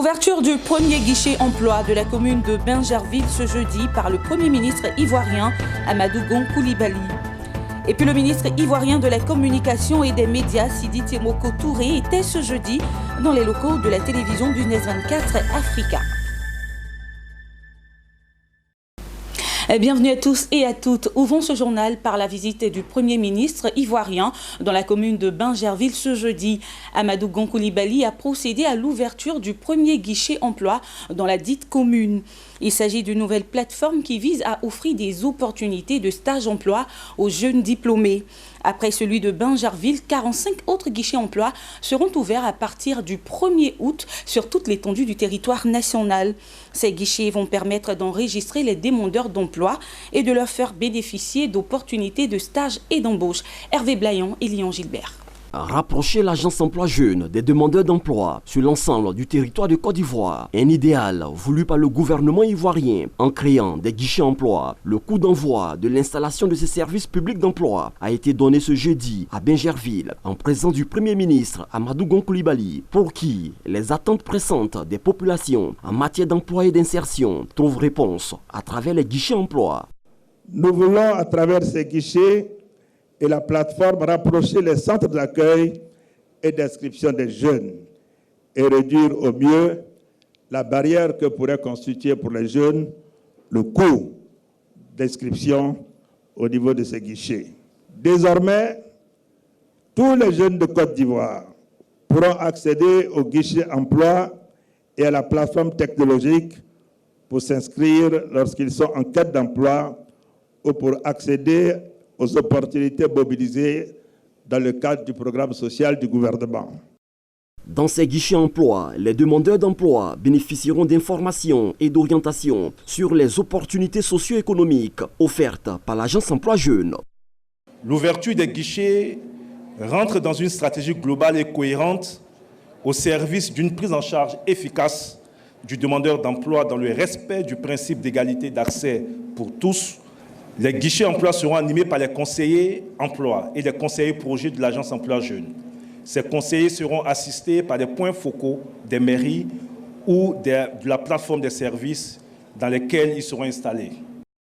L'ouverture du premier guichet emploi de la commune de Bingerville ce jeudi par le Premier ministre ivoirien Amadou Gon Coulibaly. Et puis le ministre ivoirien de la communication et des médias Sidi Temoko Touré était ce jeudi dans les locaux de la télévision Business 24 Africa. Bienvenue à tous et à toutes. Ouvrons ce journal par la visite du Premier ministre ivoirien dans la commune de Bingerville ce jeudi. Amadou Gon Coulibaly a procédé à l'ouverture du premier guichet emploi dans la dite commune. Il s'agit d'une nouvelle plateforme qui vise à offrir des opportunités de stage-emploi aux jeunes diplômés. Après celui de Bingerville, 45 autres guichets emploi seront ouverts à partir du 1er août sur toute l'étendue du territoire national. Ces guichets vont permettre d'enregistrer les demandeurs d'emploi et de leur faire bénéficier d'opportunités de stage et d'embauche. Hervé Blayon et Lyon Gilbert. Rapprocher l'agence emploi jeune des demandeurs d'emploi sur l'ensemble du territoire de Côte d'Ivoire, un idéal voulu par le gouvernement ivoirien en créant des guichets emploi. Le coup d'envoi de l'installation de ces services publics d'emploi a été donné ce jeudi à Bingerville en présence du Premier ministre Amadou Gon Coulibaly, pour qui les attentes pressantes des populations en matière d'emploi et d'insertion trouvent réponse à travers les guichets emploi. Nous voulons à travers ces guichets et la plateforme rapprocher les centres d'accueil et d'inscription des jeunes et réduire au mieux la barrière que pourrait constituer pour les jeunes le coût d'inscription au niveau de ces guichets. Désormais, tous les jeunes de Côte d'Ivoire pourront accéder au guichet emploi et à la plateforme technologique pour s'inscrire lorsqu'ils sont en quête d'emploi ou pour accéder aux opportunités mobilisées dans le cadre du programme social du gouvernement. Dans ces guichets emploi, les demandeurs d'emploi bénéficieront d'informations et d'orientations sur les opportunités socio-économiques offertes par l'agence emploi jeune. L'ouverture des guichets rentre dans une stratégie globale et cohérente au service d'une prise en charge efficace du demandeur d'emploi dans le respect du principe d'égalité d'accès pour tous. Les guichets emploi seront animés par les conseillers emploi et les conseillers projets de l'agence emploi jeune. Ces conseillers seront assistés par des points focaux des mairies ou de la plateforme des services dans lesquels ils seront installés.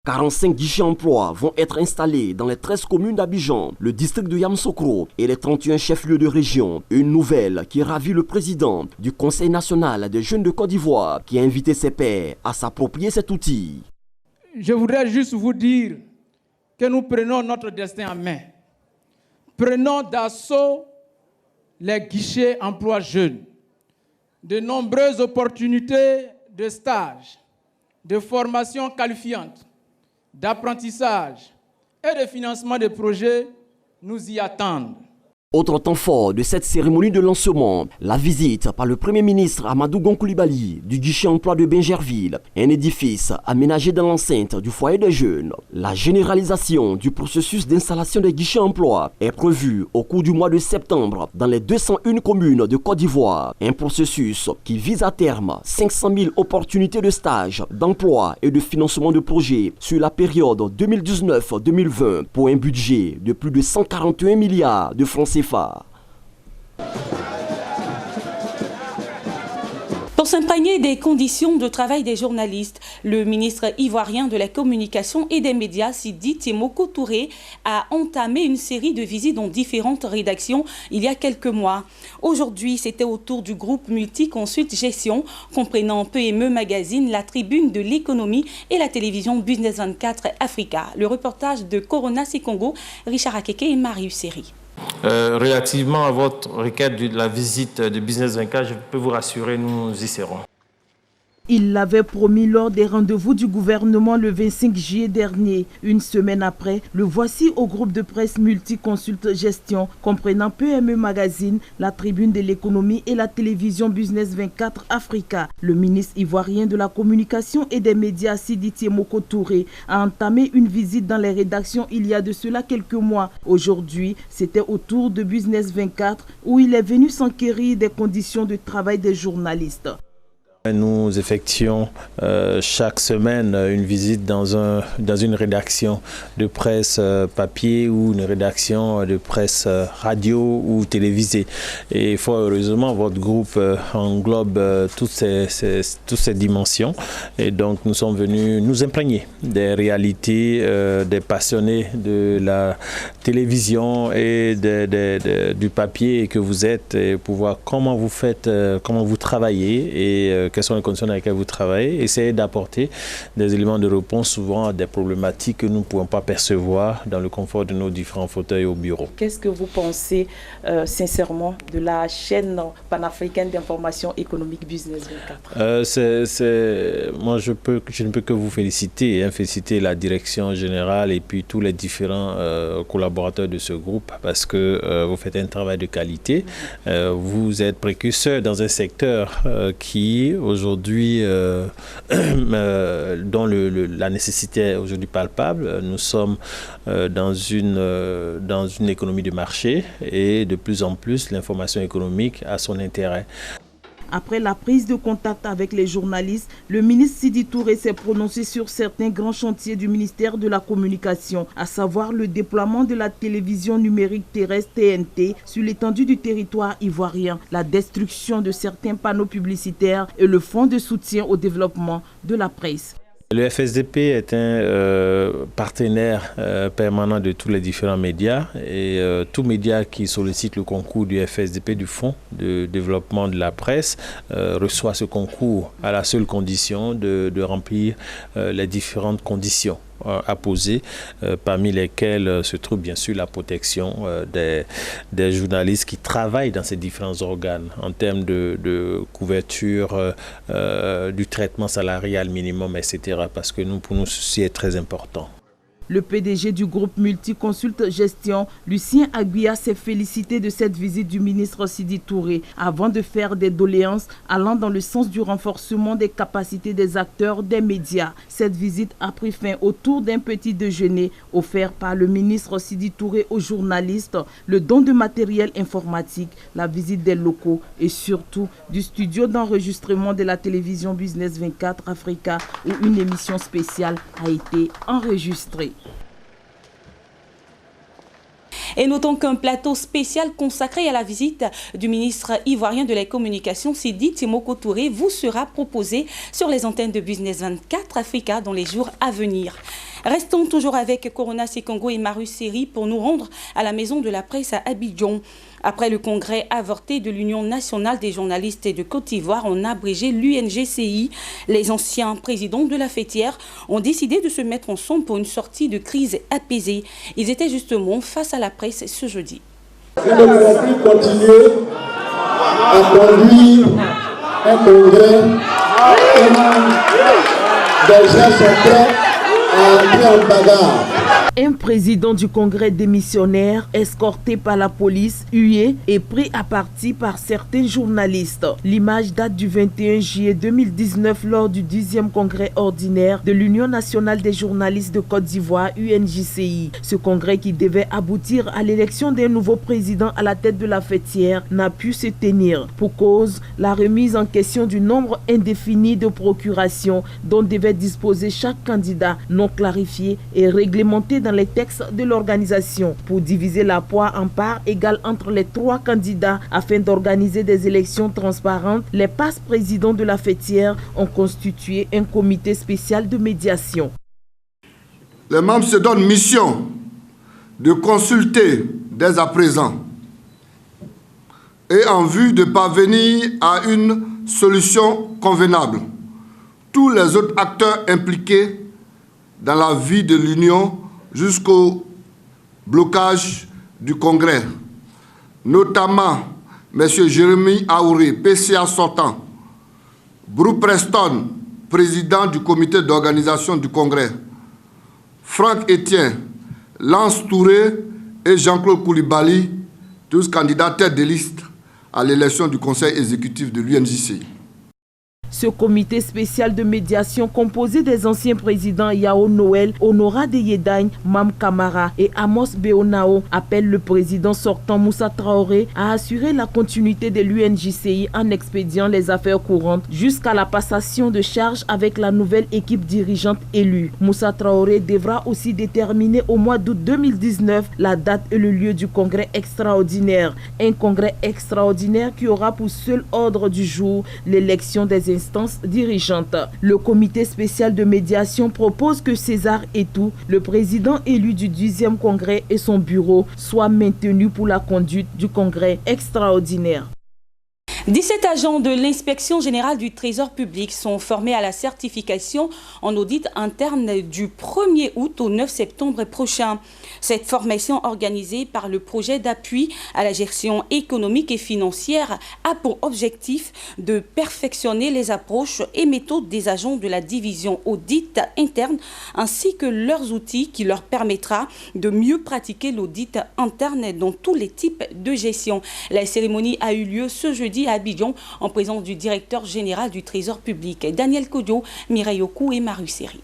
45 guichets emploi vont être installés dans les 13 communes d'Abidjan, le district de Yamoussoukro et les 31 chefs-lieux de région. Une nouvelle qui ravit le président du Conseil national des jeunes de Côte d'Ivoire qui a invité ses pairs à s'approprier cet outil. Je voudrais juste vous dire que nous prenons notre destin en main. Prenons d'assaut les guichets emploi jeunes. De nombreuses opportunités de stage, de formation qualifiante, d'apprentissage et de financement de projets nous y attendent. Autre temps fort de cette cérémonie de lancement, la visite par le Premier ministre Amadou Gon Coulibaly du guichet emploi de Bingerville, un édifice aménagé dans l'enceinte du foyer des jeunes. La généralisation du processus d'installation des guichets emploi est prévue au cours du mois de septembre dans les 201 communes de Côte d'Ivoire. Un processus qui vise à terme 500 000 opportunités de stage, d'emploi et de financement de projets sur la période 2019-2020 pour un budget de plus de 141 milliards de francs CFA. Pour s'imprégner des conditions de travail des journalistes, le ministre ivoirien de la communication et des médias, Sidi Temoko Touré, a entamé une série de visites dans différentes rédactions il y a quelques mois. Aujourd'hui, c'était au tour du groupe Multiconsult Gestion, comprenant PME Magazine, la Tribune de l'économie et la télévision Business 24 Africa. Le reportage de Corona Congo, Richard Akeke et Marius Seri. Relativement à votre requête de la visite de Business 24, je peux vous rassurer, nous y serons. Il l'avait promis lors des rendez-vous du gouvernement le 25 juillet dernier. Une semaine après, le voici au groupe de presse Multiconsult Gestion, comprenant PME Magazine, la Tribune de l'économie et la télévision Business 24 Africa. Le ministre ivoirien de la communication et des médias, Sidi Temoko Touré, a entamé une visite dans les rédactions il y a de cela quelques mois. Aujourd'hui, c'était au tour de Business 24 où il est venu s'enquérir des conditions de travail des journalistes. Nous effectuons chaque semaine une visite dans une rédaction de presse papier ou une rédaction de presse radio ou télévisée. Et fort heureusement, votre groupe englobe toutes ces dimensions. Et donc nous sommes venus nous imprégner des réalités des passionnés de la télévision et du papier que vous êtes, et pour voir comment vous faites, comment vous travaillez et quelles sont les conditions dans lesquelles vous travaillez, essayer d'apporter des éléments de réponse souvent à des problématiques que nous ne pouvons pas percevoir dans le confort de nos différents fauteuils au bureau. Qu'est-ce que vous pensez sincèrement de la chaîne panafricaine d'information économique Business 24? Moi, je ne peux que vous féliciter, féliciter la direction générale et puis tous les différents collaborateurs de ce groupe, parce que vous faites un travail de qualité. Vous êtes précurseur dans un secteur qui aujourd'hui, dont la nécessité est aujourd'hui palpable. Nous sommes dans une économie de marché et de plus en plus l'information économique a son intérêt. Après la prise de contact avec les journalistes, le ministre Sidi Touré s'est prononcé sur certains grands chantiers du ministère de la Communication, à savoir le déploiement de la télévision numérique terrestre TNT sur l'étendue du territoire ivoirien, la destruction de certains panneaux publicitaires et le fonds de soutien au développement de la presse. Le FSDP est un partenaire permanent de tous les différents médias, et tout média qui sollicite le concours du FSDP, du Fonds de développement de la presse, reçoit ce concours à la seule condition de remplir les différentes conditions à poser, parmi lesquelles se trouve bien sûr la protection des journalistes qui travaillent dans ces différents organes en termes de couverture du traitement salarial minimum, etc. Parce que pour nous, ceci est très important. Le PDG du groupe Multiconsult Gestion, Lucien Aguiya, s'est félicité de cette visite du ministre Sidi Touré avant de faire des doléances allant dans le sens du renforcement des capacités des acteurs des médias. Cette visite a pris fin autour d'un petit déjeuner offert par le ministre Sidi Touré aux journalistes, le don de matériel informatique, la visite des locaux et surtout du studio d'enregistrement de la télévision Business 24 Africa où une émission spéciale a été enregistrée. Et notons qu'un plateau spécial consacré à la visite du ministre ivoirien de la Communication, Sidi Timoko Touré, vous sera proposé sur les antennes de Business 24 Africa dans les jours à venir. Restons toujours avec Corona Sekongo et Maru Seri pour nous rendre à la maison de la presse à Abidjan. Après le congrès avorté de l'Union nationale des journalistes de Côte d'Ivoire, en abrégé l'UNGCI, les anciens présidents de la fêtière ont décidé de se mettre ensemble pour une sortie de crise apaisée. Ils étaient justement face à la presse ce jeudi. Nous ne pouvons plus continuer à conduire un congrès où des gens sont prêts à entrer en bagarre. Un président du congrès démissionnaire, escorté par la police, hué et pris à partie par certains journalistes. L'image date du 21 juillet 2019 lors du 10e congrès ordinaire de l'Union nationale des journalistes de Côte d'Ivoire, UNJCI. Ce congrès qui devait aboutir à l'élection d'un nouveau président à la tête de la fêtière n'a pu se tenir. Pour cause, la remise en question du nombre indéfini de procurations dont devait disposer chaque candidat non clarifié et réglementé dans les textes de l'organisation pour diviser la poire en parts égales entre les 3 candidats afin d'organiser des élections transparentes. Les passes présidents de la fêtière ont constitué un comité spécial de médiation. Les membres se donnent mission de consulter dès à présent et en vue de parvenir à une solution convenable tous les autres acteurs impliqués dans la vie de l'Union jusqu'au blocage du Congrès, notamment M. Jérémy Aouré, PCA sortant, Brou Preston, président du comité d'organisation du Congrès, Franck Etienne, Lance Touré et Jean-Claude Koulibaly, tous candidats tête de liste à l'élection du conseil exécutif de l'UNJCI. Ce comité spécial de médiation composé des anciens présidents Yao Noël, Honora de Yedagne, Mam Kamara et Amos Beonao appelle le président sortant Moussa Traoré à assurer la continuité de l'UNJCI en expédiant les affaires courantes jusqu'à la passation de charges avec la nouvelle équipe dirigeante élue. Moussa Traoré devra aussi déterminer au mois d'août 2019 la date et le lieu du congrès extraordinaire. Un congrès extraordinaire qui aura pour seul ordre du jour l'élection des instances dirigeantes. Le comité spécial de médiation propose que César Etou, le président élu du 10e congrès et son bureau, soient maintenus pour la conduite du congrès extraordinaire. 17 agents de l'inspection générale du Trésor public sont formés à la certification en audit interne du 1er août au 9 septembre prochain. Cette formation organisée par le projet d'appui à la gestion économique et financière a pour objectif de perfectionner les approches et méthodes des agents de la division audit interne ainsi que leurs outils qui leur permettra de mieux pratiquer l'audit interne dans tous les types de gestion. La cérémonie a eu lieu ce jeudi à Abidjan en présence du directeur général du Trésor public, Daniel Kodio, Mireille Okou et Maru Seri.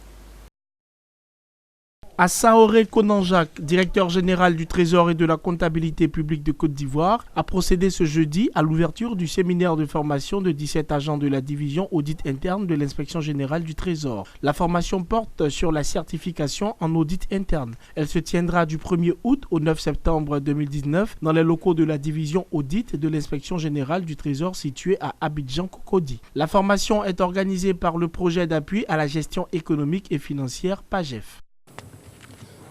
À Saoré Konanjak, directeur général du Trésor et de la comptabilité publique de Côte d'Ivoire, a procédé ce jeudi à l'ouverture du séminaire de formation de 17 agents de la division audit interne de l'inspection générale du Trésor. La formation porte sur la certification en audit interne. Elle se tiendra du 1er août au 9 septembre 2019 dans les locaux de la division audit de l'inspection générale du Trésor située à Abidjan-Cocody. La formation est organisée par le projet d'appui à la gestion économique et financière PAGEF.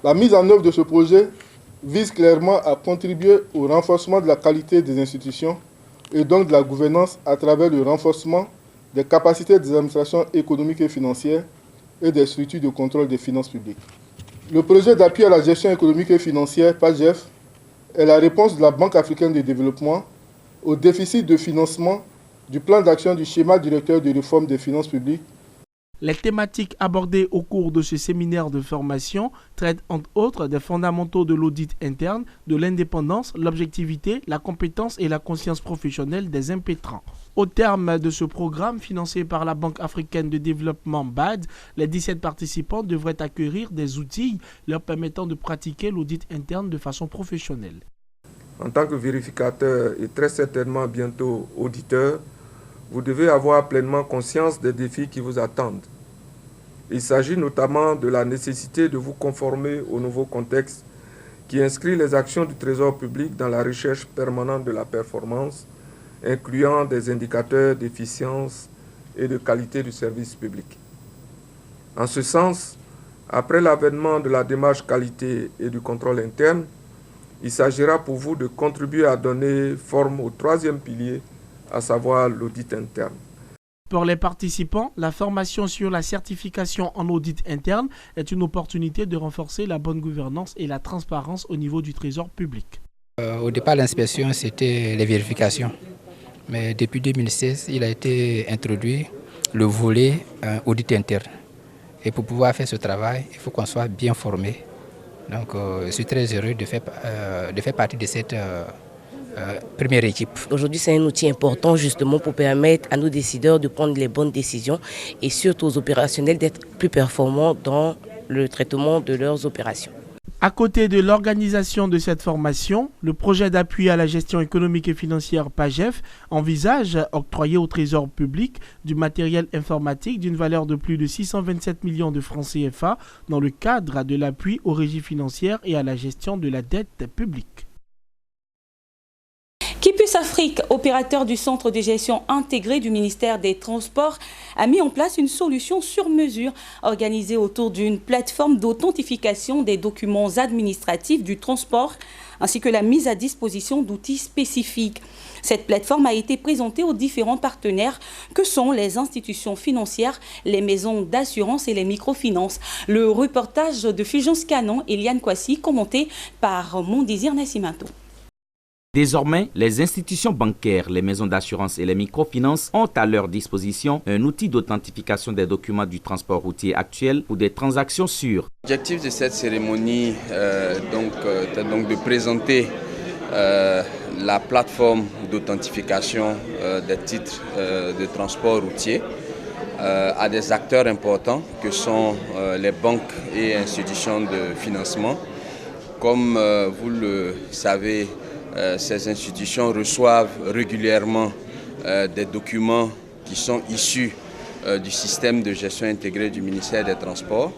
La mise en œuvre de ce projet vise clairement à contribuer au renforcement de la qualité des institutions et donc de la gouvernance à travers le renforcement des capacités des administrations économiques et financières et des structures de contrôle des finances publiques. Le projet d'appui à la gestion économique et financière, PAGEF, est la réponse de la Banque africaine de développement au déficit de financement du plan d'action du schéma directeur de réforme des finances publiques. Les thématiques abordées au cours de ce séminaire de formation traitent entre autres des fondamentaux de l'audit interne, de l'indépendance, l'objectivité, la compétence et la conscience professionnelle des impétrants. Au terme de ce programme financé par la Banque africaine de développement BAD, les 17 participants devraient acquérir des outils leur permettant de pratiquer l'audit interne de façon professionnelle. En tant que vérificateur et très certainement bientôt auditeur, vous devez avoir pleinement conscience des défis qui vous attendent. Il s'agit notamment de la nécessité de vous conformer au nouveau contexte qui inscrit les actions du Trésor public dans la recherche permanente de la performance, incluant des indicateurs d'efficience et de qualité du service public. En ce sens, après l'avènement de la démarche qualité et du contrôle interne, il s'agira pour vous de contribuer à donner forme au troisième pilier, à savoir l'audit interne. Pour les participants, la formation sur la certification en audit interne est une opportunité de renforcer la bonne gouvernance et la transparence au niveau du Trésor public. Au départ, l'inspection, c'était les vérifications. Mais depuis 2016, il a été introduit le volet audit interne. Et pour pouvoir faire ce travail, il faut qu'on soit bien formé. Donc, je suis très heureux de faire partie de cette première équipe. Aujourd'hui, c'est un outil important justement pour permettre à nos décideurs de prendre les bonnes décisions et surtout aux opérationnels d'être plus performants dans le traitement de leurs opérations. À côté de l'organisation de cette formation, le projet d'appui à la gestion économique et financière PAGEF envisage octroyer au Trésor public du matériel informatique d'une valeur de plus de 627 millions de francs CFA dans le cadre de l'appui aux régies financières et à la gestion de la dette publique. Kipus Afrique, opérateur du centre de gestion intégré du ministère des Transports, a mis en place une solution sur mesure organisée autour d'une plateforme d'authentification des documents administratifs du transport ainsi que la mise à disposition d'outils spécifiques. Cette plateforme a été présentée aux différents partenaires que sont les institutions financières, les maisons d'assurance et les microfinances. Le reportage de Fulgence Canon et Liane Kwasi, commenté par Mondésir Nassimato. Désormais, les institutions bancaires, les maisons d'assurance et les microfinances ont à leur disposition un outil d'authentification des documents du transport routier actuel pour des transactions sûres. L'objectif de cette cérémonie est donc de présenter la plateforme d'authentification des titres de transport routier à des acteurs importants que sont les banques et institutions de financement. Comme vous le savez, ces institutions reçoivent régulièrement des documents qui sont issus du système de gestion intégrée du ministère des Transports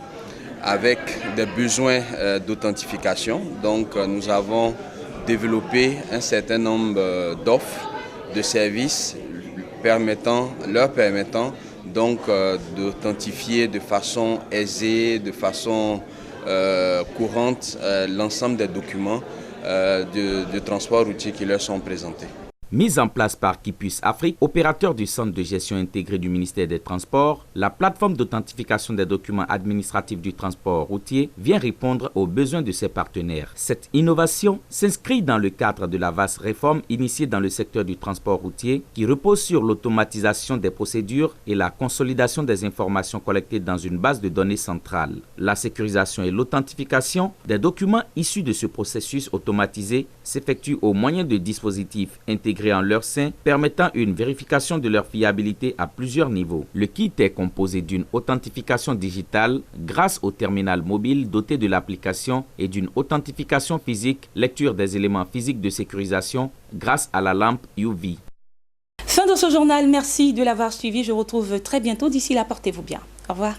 avec des besoins d'authentification. Donc nous avons développé un certain nombre d'offres de services leur permettant donc d'authentifier de façon aisée, de façon courante l'ensemble des documents de transport routier qui leur sont présentés. Mise en place par Kipus Afrique, opérateur du centre de gestion intégré du ministère des Transports, la plateforme d'authentification des documents administratifs du transport routier vient répondre aux besoins de ses partenaires. Cette innovation s'inscrit dans le cadre de la vaste réforme initiée dans le secteur du transport routier qui repose sur l'automatisation des procédures et la consolidation des informations collectées dans une base de données centrale. La sécurisation et l'authentification des documents issus de ce processus automatisé s'effectuent au moyen de dispositifs intégrés en leur sein, permettant une vérification de leur fiabilité à plusieurs niveaux. Le kit est composé d'une authentification digitale grâce au terminal mobile doté de l'application et d'une authentification physique, lecture des éléments physiques de sécurisation grâce à la lampe UV. Fin de ce journal, merci de l'avoir suivi. Je vous retrouve très bientôt. D'ici là, portez-vous bien. Au revoir.